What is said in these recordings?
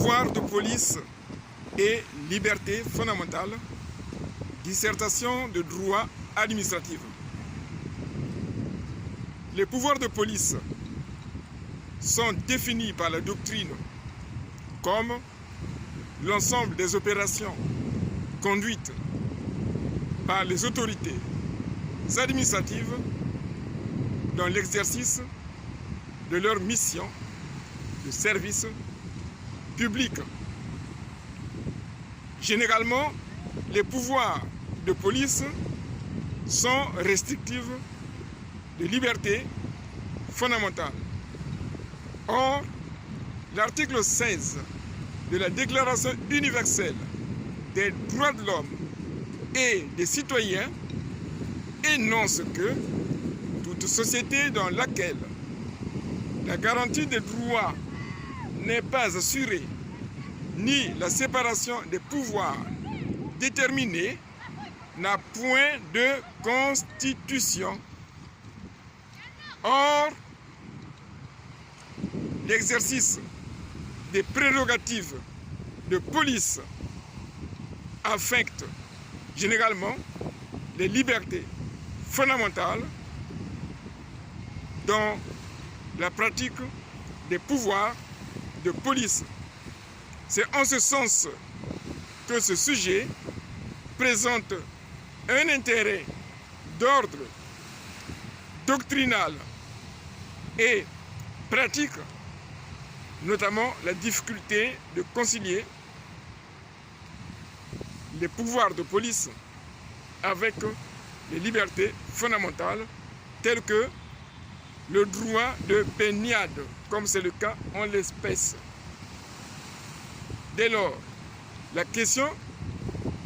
Pouvoir de police et liberté fondamentale, dissertation de droit administratif. Les pouvoirs de police sont définis par la doctrine comme l'ensemble des opérations conduites par les autorités administratives dans l'exercice de leur mission de service public. Généralement, les pouvoirs de police sont restrictifs de liberté fondamentale. Or, l'article 16 de la Déclaration universelle des droits de l'homme et des citoyens énonce que toute société dans laquelle la garantie des droits n'est pas assurée, ni la séparation des pouvoirs déterminée, n'a point de constitution. Or, l'exercice des prérogatives de police affecte généralement les libertés fondamentales dans la pratique des pouvoirs de police. C'est en ce sens que ce sujet présente un intérêt d'ordre doctrinal et pratique, notamment la difficulté de concilier les pouvoirs de police avec les libertés fondamentales telles que le droit de baignade, comme c'est le cas en l'espèce. Dès lors, la question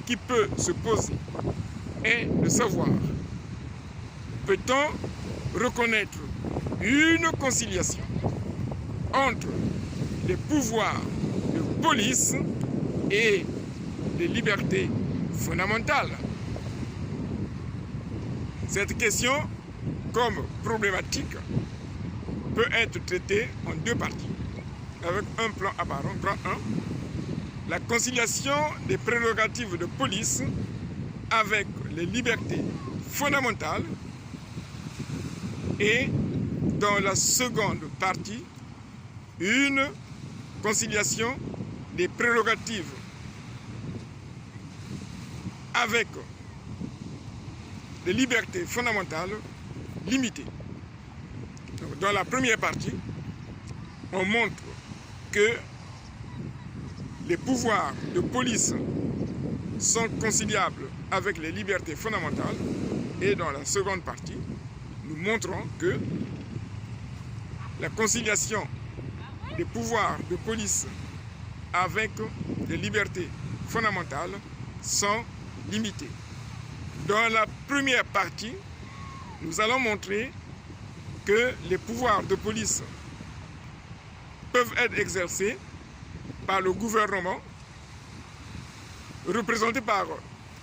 qui peut se poser est de savoir, peut-on reconnaître une conciliation entre les pouvoirs de police et les libertés fondamentales? Cette question, comme problématique, peut être traitée en deux parties, avec un plan apparent. Plan 1, la conciliation des prérogatives de police avec les libertés fondamentales, et dans la seconde partie, une conciliation des prérogatives avec les libertés fondamentales limitées. Donc, dans la première partie, on montre que les pouvoirs de police sont conciliables avec les libertés fondamentales, et dans la seconde partie, nous montrons que la conciliation des pouvoirs de police avec les libertés fondamentales sont limitées. Dans la première partie, nous allons montrer que les pouvoirs de police peuvent être exercés par le gouvernement, représenté par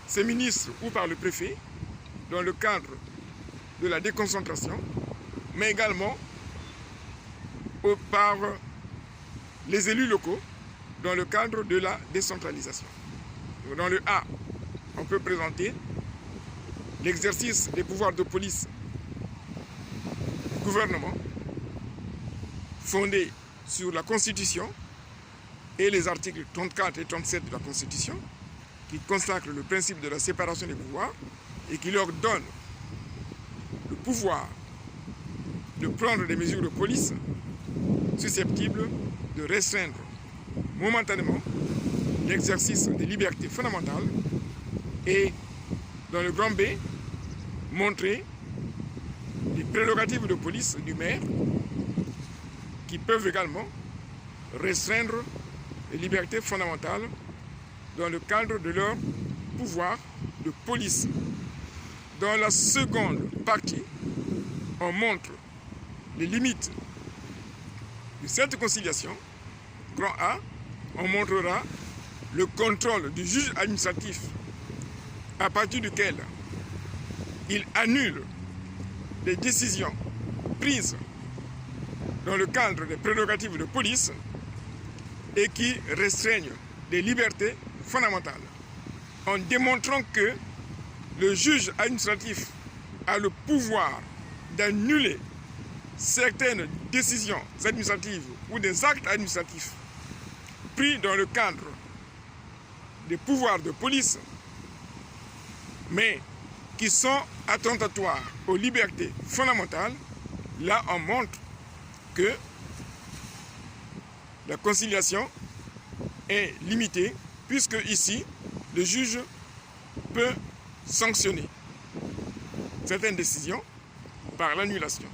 ses ministres ou par le préfet, dans le cadre de la déconcentration, mais également par les élus locaux, dans le cadre de la décentralisation. Dans le A, on peut présenter l'exercice des pouvoirs de police du gouvernement, fondé sur la Constitution et les articles 34 et 37 de la Constitution, qui consacrent le principe de la séparation des pouvoirs et qui leur donnent le pouvoir de prendre des mesures de police susceptibles de restreindre momentanément l'exercice des libertés fondamentales, et dans le grand B, montrer les prérogatives de police du maire qui peuvent également restreindre les libertés fondamentales dans le cadre de leur pouvoir de police. Dans la seconde partie, on montre les limites de cette conciliation. Grand A, on montrera le contrôle du juge administratif à partir duquel il annule les décisions prises dans le cadre des prérogatives de police et qui restreignent les libertés fondamentales, en démontrant que le juge administratif a le pouvoir d'annuler certaines décisions administratives ou des actes administratifs pris dans le cadre des pouvoirs de police, mais qui sont attentatoires aux libertés fondamentales. Là, on montre que la conciliation est limitée, puisque ici, le juge peut sanctionner certaines décisions par l'annulation.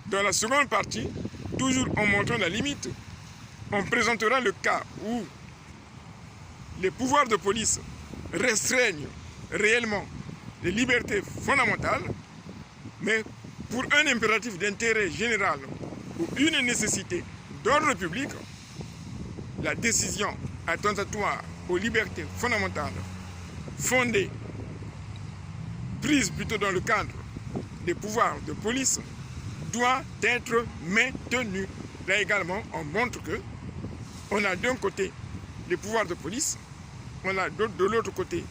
Dans la seconde partie, toujours en montrant la limite, on présentera le cas où les pouvoirs de police restreignent réellement les libertés fondamentales, mais pour un impératif d'intérêt général ou une nécessité d'ordre public, la décision attentatoire aux libertés fondamentales fondée, prise plutôt dans le cadre des pouvoirs de police, doit être maintenue. Là également, on montre que on a d'un côté les pouvoirs de police, on a de l'autre côté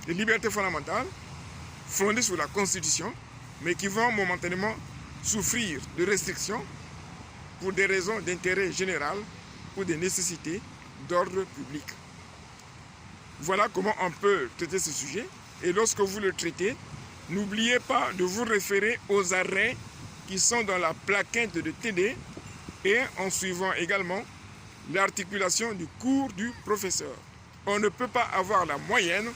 les libertés fondamentales fondées sur la Constitution, mais qui vont momentanément souffrir de restrictions pour des raisons d'intérêt général ou des nécessités d'ordre public. Voilà comment on peut traiter ce sujet. Et lorsque vous le traitez, n'oubliez pas de vous référer aux arrêts qui sont dans la plaquette de TD et en suivant également l'articulation du cours du professeur. On ne peut pas avoir la moyenne